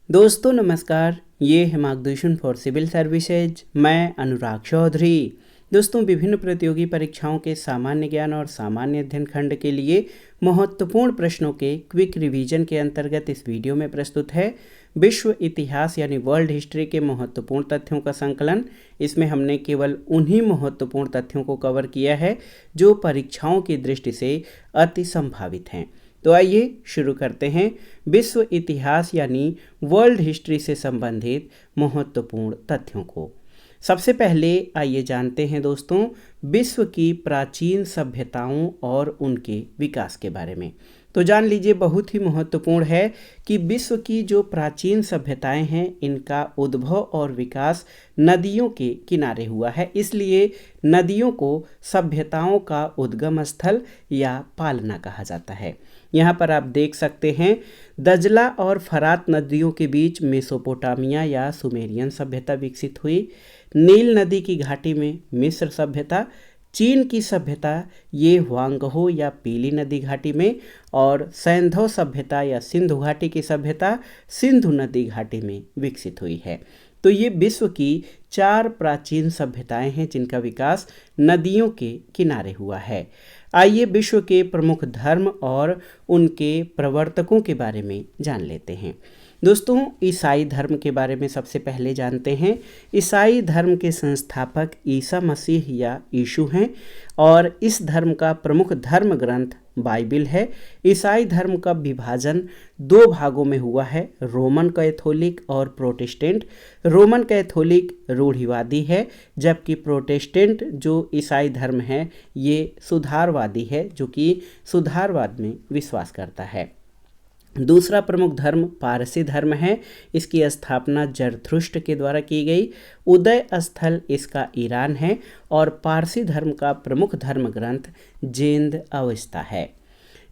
दोस्तों नमस्कार, ये है मार्गदर्शन फॉर सिविल सर्विसेज। मैं अनुराग चौधरी। दोस्तों विभिन्न प्रतियोगी परीक्षाओं के सामान्य ज्ञान और सामान्य अध्ययन खंड के लिए महत्वपूर्ण प्रश्नों के क्विक रिवीजन के अंतर्गत इस वीडियो में प्रस्तुत है विश्व इतिहास यानी वर्ल्ड हिस्ट्री के महत्वपूर्ण तथ्यों का संकलन। इसमें हमने केवल उन्हीं महत्वपूर्ण तथ्यों को कवर किया है जो परीक्षाओं की दृष्टि से अति संभावित हैं। तो आइए शुरू करते हैं विश्व इतिहास यानी वर्ल्ड हिस्ट्री से संबंधित महत्वपूर्ण तथ्यों को। सबसे पहले आइए जानते हैं दोस्तों विश्व की प्राचीन सभ्यताओं और उनके विकास के बारे में। तो जान लीजिए, बहुत ही महत्वपूर्ण है कि विश्व की जो प्राचीन सभ्यताएं हैं इनका उद्भव और विकास नदियों के किनारे हुआ है, इसलिए नदियों को सभ्यताओं का उद्गम स्थल या पालना कहा जाता है। यहाँ पर आप देख सकते हैं दजला और फरात नदियों के बीच मेसोपोटामिया या सुमेरियन सभ्यता विकसित हुई। नील नदी की घाटी में मिस्र सभ्यता, चीन की सभ्यता ये हुआंगहो या पीली नदी घाटी में, और सैंधव सभ्यता या सिंधु घाटी की सभ्यता सिंधु नदी घाटी में विकसित हुई है। तो ये विश्व की 4 प्राचीन सभ्यताएं हैं जिनका विकास नदियों के किनारे हुआ है। आइए विश्व के प्रमुख धर्म और उनके प्रवर्तकों के बारे में जान लेते हैं। दोस्तों ईसाई धर्म के बारे में सबसे पहले जानते हैं। ईसाई धर्म के संस्थापक ईसा मसीह या यीशु हैं और इस धर्म का प्रमुख धर्म ग्रंथ बाइबिल है। ईसाई धर्म का विभाजन 2 भागों में हुआ है, रोमन कैथोलिक और प्रोटेस्टेंट। रोमन कैथोलिक रूढ़िवादी है जबकि प्रोटेस्टेंट जो ईसाई धर्म है ये सुधारवादी है, जो कि सुधारवाद में विश्वास करता है। दूसरा प्रमुख धर्म पारसी धर्म है। इसकी स्थापना जरथुष्ट्र के द्वारा की गई। उदय स्थल इसका ईरान है और पारसी धर्म का प्रमुख धर्म ग्रंथ जेंद अवस्था है।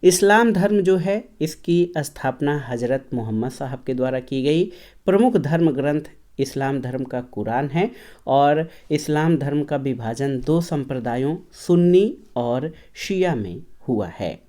इस्लाम धर्म जो है इसकी स्थापना हजरत मोहम्मद साहब के द्वारा की गई। प्रमुख धर्म ग्रंथ इस्लाम धर्म का कुरान है और इस्लाम धर्म का विभाजन 2 संप्रदायों सुन्नी और शिया में हुआ है।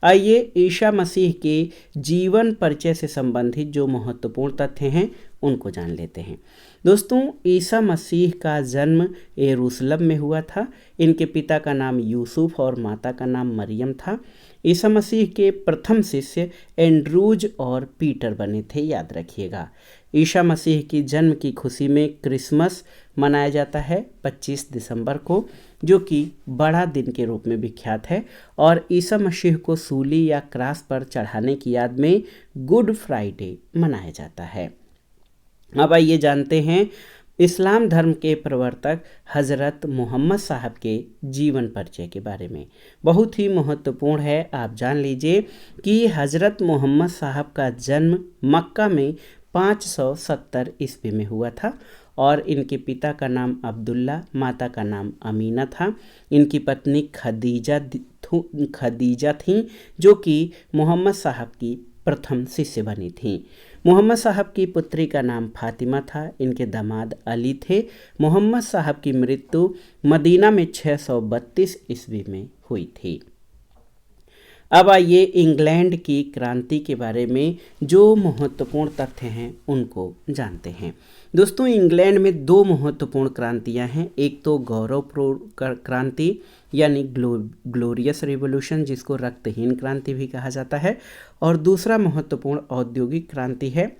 आइए ईसा मसीह के जीवन परिचय से संबंधित जो महत्वपूर्ण तथ्य हैं उनको जान लेते हैं। दोस्तों ईसा मसीह का जन्म यरूशलेम में हुआ था। इनके पिता का नाम यूसुफ और माता का नाम मरियम था। ईसा मसीह के प्रथम शिष्य एंड्रूज और पीटर बने थे, याद रखिएगा। ईसा मसीह की जन्म की खुशी में क्रिसमस मनाया जाता है 25 दिसंबर को, जो कि बड़ा दिन के रूप में विख्यात है, और ईसा मसीह को सूली या क्रास पर चढ़ाने की याद में गुड फ्राइडे मनाया जाता है। अब आइए जानते हैं इस्लाम धर्म के प्रवर्तक हज़रत मोहम्मद साहब के जीवन परिचय के बारे में। बहुत ही महत्वपूर्ण है, आप जान लीजिए कि हज़रत मोहम्मद साहब का जन्म मक्का में 570 ईस्वी में हुआ था और इनके पिता का नाम अब्दुल्ला, माता का नाम अमीना था। इनकी पत्नी खदीजा थी जो कि मोहम्मद साहब की प्रथम शिष्य बनी थी। मोहम्मद साहब की पुत्री का नाम फातिमा था। इनके दामाद अली थे। मोहम्मद साहब की मृत्यु मदीना में 632 ईस्वी में हुई थी। अब आइए इंग्लैंड की क्रांति के बारे में जो महत्वपूर्ण तथ्य हैं उनको जानते हैं। दोस्तों इंग्लैंड में 2 महत्वपूर्ण क्रांतियां हैं। एक तो गौरवपूर्ण क्रांति यानी ग्लोरियस रिवॉल्यूशन, जिसको रक्तहीन क्रांति भी कहा जाता है, और दूसरा महत्वपूर्ण औद्योगिक क्रांति है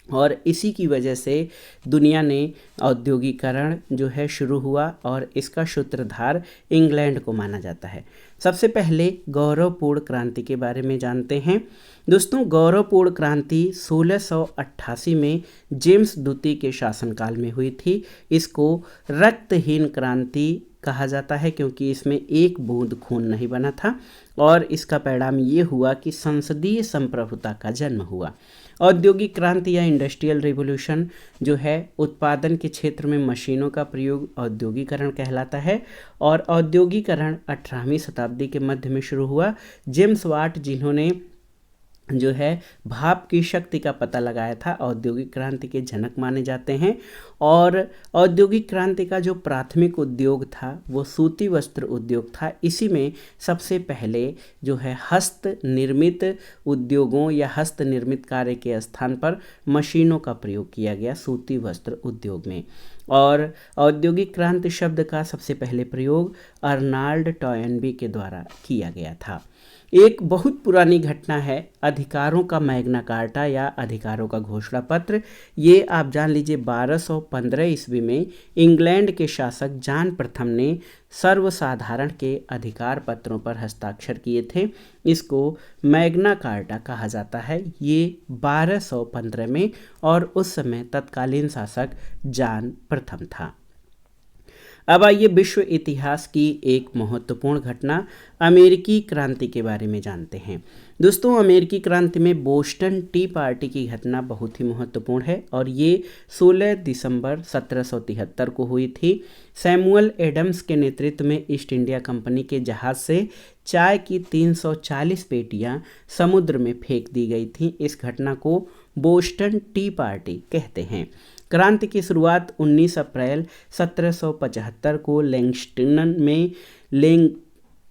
और इसी की वजह से दुनिया ने औद्योगिकरण जो है शुरू हुआ और इसका सूत्रधार इंग्लैंड को माना जाता है। सबसे पहले गौरवपूर्ण क्रांति के बारे में जानते हैं। दोस्तों गौरवपूर्ण क्रांति 1688 में जेम्स द्वितीय के शासनकाल में हुई थी। इसको रक्तहीन क्रांति कहा जाता है क्योंकि इसमें एक बूंद खून नहीं बना था और इसका परिणाम ये हुआ कि संसदीय संप्रभुता का जन्म हुआ। औद्योगिक क्रांति या इंडस्ट्रियल रिवॉल्यूशन जो है उत्पादन के क्षेत्र में मशीनों का प्रयोग औद्योगिकरण कहलाता है और औद्योगिकरण 18वीं शताब्दी के मध्य में शुरू हुआ। जेम्स वाट जिन्होंने जो है भाप की शक्ति का पता लगाया था। औद्योगिक क्रांति के जनक माने जाते हैं। और औद्योगिक क्रांति का जो प्राथमिक उद्योग था वो सूती वस्त्र उद्योग था। इसी में सबसे पहले जो है हस्त निर्मित उद्योगों या हस्त निर्मित कार्य के स्थान पर मशीनों का प्रयोग किया गया सूती वस्त्र उद्योग में। और औद्योगिक क्रांति शब्द का सबसे पहले प्रयोग अर्नाल्ड टॉयनबी के द्वारा किया गया था। एक बहुत पुरानी घटना है अधिकारों का मैग्ना कार्टा या अधिकारों का घोषणा पत्र। ये आप जान लीजिए 1215 ईस्वी में इंग्लैंड के शासक जॉन प्रथम ने सर्वसाधारण के अधिकार पत्रों पर हस्ताक्षर किए थे। इसको मैग्ना कार्टा कहा जाता है। ये 1215 में और उस समय तत्कालीन शासक जॉन प्रथम था। अब आइए विश्व इतिहास की एक महत्वपूर्ण घटना अमेरिकी क्रांति के बारे में जानते हैं। दोस्तों, अमेरिकी क्रांति में बोस्टन टी पार्टी की घटना बहुत ही महत्वपूर्ण है और ये 16 दिसंबर 1773 को हुई थी। सैमुअल एडम्स के नेतृत्व में ईस्ट इंडिया कंपनी के जहाज से चाय की 340 पेटियां समुद्र में फेंक दी गई थी। इस घटना को बोस्टन टी पार्टी कहते हैं। क्रांति की शुरुआत 19 अप्रैल 1775 को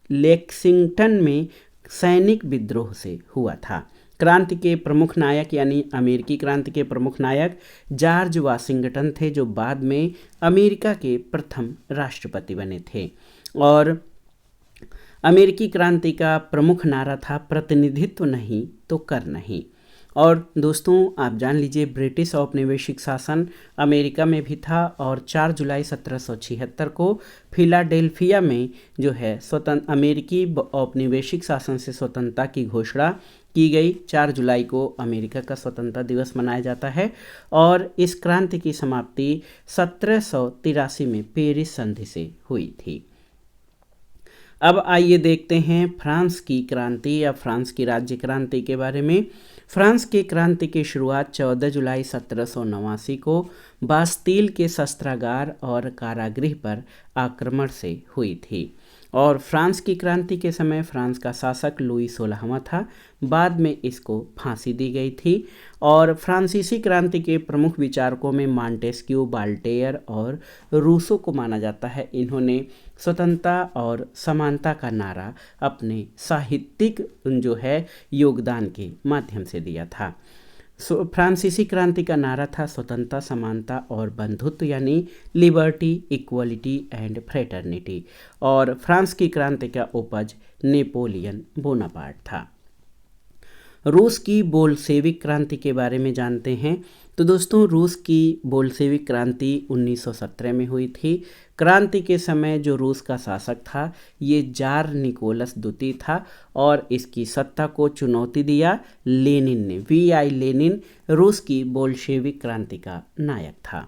लेक्सिंगटन में सैनिक विद्रोह से हुआ था। क्रांति के प्रमुख नायक यानी अमेरिकी क्रांति के प्रमुख नायक जॉर्ज वाशिंगटन थे, जो बाद में अमेरिका के प्रथम राष्ट्रपति बने थे। और अमेरिकी क्रांति का प्रमुख नारा था प्रतिनिधित्व नहीं तो कर नहीं। और दोस्तों, आप जान लीजिए ब्रिटिश औपनिवेशिक शासन अमेरिका में भी था और 4 जुलाई 1776 को फिलाडेल्फिया में जो है अमेरिकी औपनिवेशिक शासन से स्वतंत्रता की घोषणा की गई। 4 जुलाई को अमेरिका का स्वतंत्रता दिवस मनाया जाता है। और इस क्रांति की समाप्ति 1783 में पेरिस संधि से हुई थी। अब आइए देखते हैं फ्रांस की क्रांति या फ्रांस की राज्य क्रांति के बारे में। फ्रांस की क्रांति की शुरुआत 14 जुलाई 1789 को बास्तील के शस्त्रागार और कारागृह पर आक्रमण से हुई थी। और फ्रांस की क्रांति के समय फ्रांस का शासक लुई 16वां था। बाद में इसको फांसी दी गई थी। और फ्रांसीसी क्रांति के प्रमुख विचारकों में मॉन्टेस्क्यू, वॉल्टेयर और रूसो को माना जाता है। इन्होंने स्वतंत्रता और समानता का नारा अपने साहित्यिक जो है योगदान के माध्यम से दिया था। फ्रांसीसी क्रांति का नारा था स्वतंत्रता, समानता और बंधुत्व यानी लिबर्टी, इक्वलिटी एंड फ्रेटर्निटी। और फ्रांस की क्रांति का उपज नेपोलियन बोनापार्ट था। रूस की बोल्शेविक क्रांति के बारे में जानते हैं। तो दोस्तों, रूस की बोल्शेविक क्रांति 1917 में हुई थी। क्रांति के समय जो रूस का शासक था ये जार निकोलस द्वितीय था और इसकी सत्ता को चुनौती दिया लेनिन ने। V.I. लेनिन रूस की बोल्शेविक क्रांति का नायक था।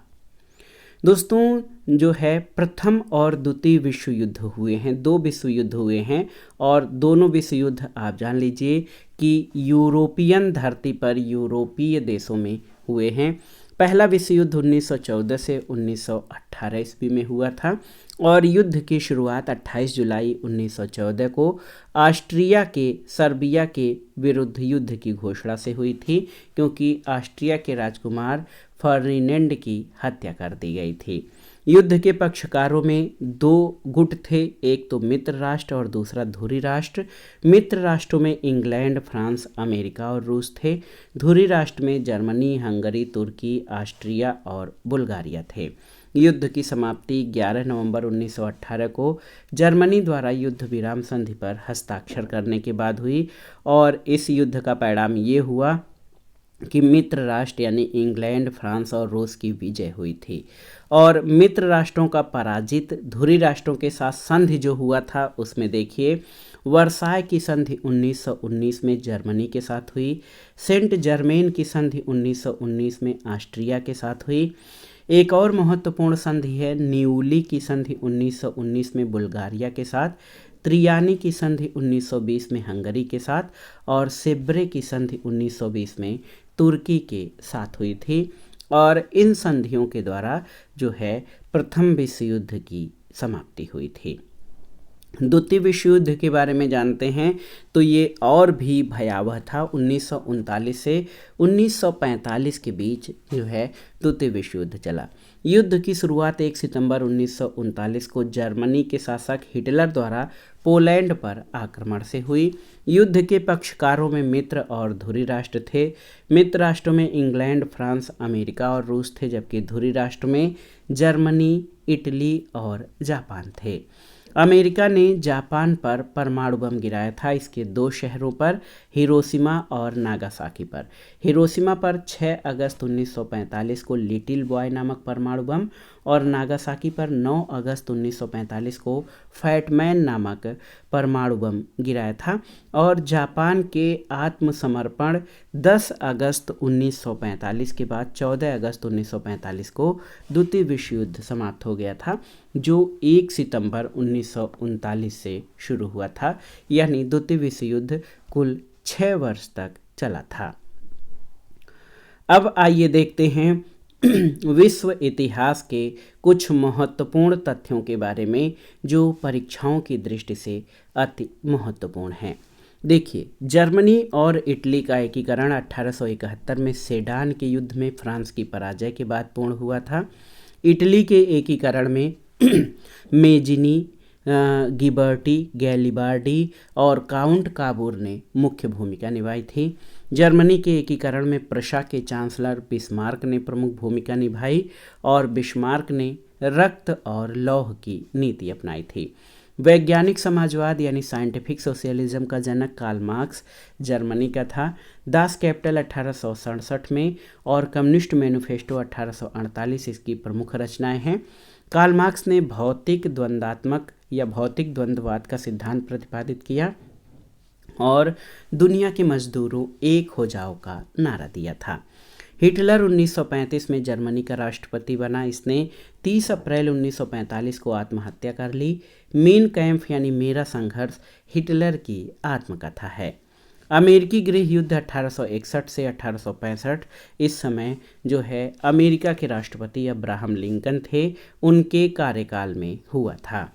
दोस्तों, जो है प्रथम और द्वितीय विश्व युद्ध हुए हैं, 2 विश्व युद्ध हुए हैं और दोनों विश्व युद्ध आप जान लीजिए कि यूरोपियन धरती पर यूरोपीय देशों में हुए हैं। पहला विश्व युद्ध 1914 से 1918 ईस्वी में हुआ था और युद्ध की शुरुआत 28 जुलाई 1914 को ऑस्ट्रिया के सर्बिया के विरुद्ध युद्ध की घोषणा से हुई थी, क्योंकि ऑस्ट्रिया के राजकुमार फर्डिनेंड की हत्या कर दी गई थी। युद्ध के पक्षकारों में 2 गुट थे, एक तो मित्र राष्ट्र और दूसरा धुरी राष्ट्र। मित्र राष्ट्रों में इंग्लैंड, फ्रांस, अमेरिका और रूस थे। धुरी राष्ट्र में जर्मनी, हंगरी, तुर्की, ऑस्ट्रिया और बुल्गारिया थे। युद्ध की समाप्ति 11 नवंबर 1918 को जर्मनी द्वारा युद्ध विराम संधि पर हस्ताक्षर करने के बाद हुई और इस युद्ध का परिणाम ये हुआ कि मित्र राष्ट्र यानी इंग्लैंड, फ्रांस और रूस की विजय हुई थी। और मित्र राष्ट्रों का पराजित धुरी राष्ट्रों के साथ संधि जो हुआ था उसमें देखिए वर्साय की संधि 1919 में जर्मनी के साथ हुई। सेंट जर्मेन की संधि 1919 में ऑस्ट्रिया के साथ हुई। एक और महत्वपूर्ण संधि है न्यूली की संधि 1919 में बुल्गारिया के साथ। त्रियानी की संधि 1920 में हंगरी के साथ और सेब्रे की संधि 1920 में तुर्की के साथ हुई थी। और इन संधियों के द्वारा जो है प्रथम विश्व युद्ध की समाप्ति हुई थी। द्वितीय विश्व युद्ध के बारे में जानते हैं तो ये और भी भयावह था। 1939 से 1945 के बीच जो है द्वितीय विश्व युद्ध चला। युद्ध की शुरुआत 1 सितंबर 1939 को जर्मनी के शासक हिटलर द्वारा पोलैंड पर आक्रमण से हुई। युद्ध के पक्षकारों में मित्र और धुरी राष्ट्र थे। मित्र राष्ट्रों में इंग्लैंड, फ्रांस, अमेरिका और रूस थे, जबकि धुरी राष्ट्र में जर्मनी, इटली और जापान थे। अमेरिका ने जापान पर परमाणु बम गिराया था, इसके 2 शहरों पर, हिरोशिमा और नागासाकी पर। हिरोशिमा पर 6 अगस्त 1945 को लिटिल बॉय नामक परमाणु बम और नागासाकी पर 9 अगस्त 1945 को फैटमैन नामक परमाणु बम गिराया था। और जापान के आत्मसमर्पण 10 अगस्त 1945 के बाद 14 अगस्त 1945 को द्वितीय विश्व युद्ध समाप्त हो गया था, जो 1 सितंबर 1939 से शुरू हुआ था। यानी द्वितीय विश्व युद्ध कुल 6 वर्ष तक चला था। अब आइए देखते हैं विश्व इतिहास के कुछ महत्वपूर्ण तथ्यों के बारे में जो परीक्षाओं की दृष्टि से अति महत्वपूर्ण हैं। देखिए, जर्मनी और इटली का एकीकरण 1871 में सेडान के युद्ध में फ्रांस की पराजय के बाद पूर्ण हुआ था। इटली के एकीकरण में मेजिनी, गिबर्टी, गैलिबार्डी और काउंट काबूर ने मुख्य भूमिका निभाई थी। जर्मनी के एकीकरण में प्रशा के चांसलर बिस्मार्क ने प्रमुख भूमिका निभाई और बिस्मार्क ने रक्त और लौह की नीति अपनाई थी। वैज्ञानिक समाजवाद यानी साइंटिफिक सोशलिज्म का जनक कार्ल मार्क्स जर्मनी का था। दास कैपिटल 1867 में और कम्युनिस्ट मैनिफेस्टो 1848 इसकी प्रमुख रचनाएं हैं। कार्ल मार्क्स ने भौतिक द्वंद्वात्मक या भौतिक द्वंद्ववाद का सिद्धांत प्रतिपादित किया और दुनिया के मजदूरों एक हो जाओ का नारा दिया था। हिटलर 1935 में जर्मनी का राष्ट्रपति बना। इसने 30 अप्रैल 1945 को आत्महत्या कर ली। मेन कैंप यानी मेरा संघर्ष हिटलर की आत्मकथा है। अमेरिकी गृह युद्ध 1861 से 1865, इस समय जो है अमेरिका के राष्ट्रपति अब्राहम लिंकन थे, उनके कार्यकाल में हुआ था।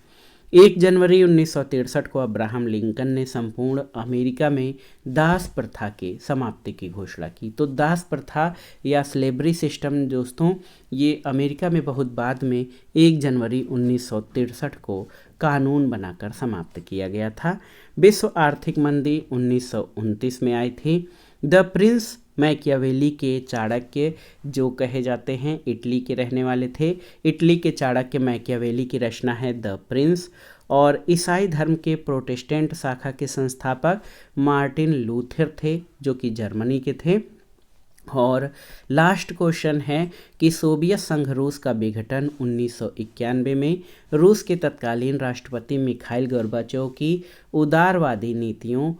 1 जनवरी 1963 को अब्राहम लिंकन ने संपूर्ण अमेरिका में दास प्रथा के समाप्ति की घोषणा की। तो दास प्रथा या स्लेवरी सिस्टम दोस्तों, ये अमेरिका में बहुत बाद में 1 जनवरी 1963 को कानून बनाकर समाप्त किया गया था। विश्व आर्थिक मंदी 1929 में आई थी। द प्रिंस मैकियावेली के चाणक्य जो कहे जाते हैं इटली के रहने वाले थे। इटली के चाणक्य मैकियावेली की रचना है द प्रिंस। और ईसाई धर्म के प्रोटेस्टेंट शाखा के संस्थापक मार्टिन लूथर थे, जो कि जर्मनी के थे। और लास्ट क्वेश्चन है कि सोवियत संघ रूस का विघटन 1991 में रूस के तत्कालीन राष्ट्रपति मिखाइल गोर्बाचोव की उदारवादी नीतियों,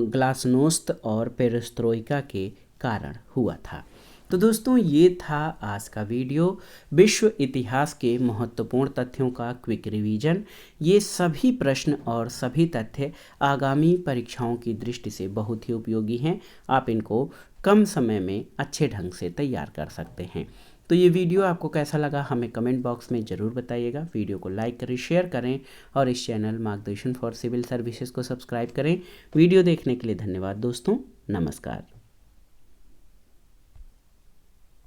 ग्लासनोस्त और पेरेस्ट्रोइका के कारण हुआ था। तो दोस्तों, ये था आज का वीडियो, विश्व इतिहास के महत्वपूर्ण तथ्यों का क्विक रिवीजन। ये सभी प्रश्न और सभी तथ्य आगामी परीक्षाओं की दृष्टि से बहुत ही उपयोगी हैं। आप इनको कम समय में अच्छे ढंग से तैयार कर सकते हैं। तो ये वीडियो आपको कैसा लगा हमें कमेंट बॉक्स में ज़रूर बताइएगा। वीडियो को लाइक करें, शेयर करें और इस चैनल मार्गदर्शन फॉर सिविल सर्विसेज को सब्सक्राइब करें। वीडियो देखने के लिए धन्यवाद दोस्तों। नमस्कार।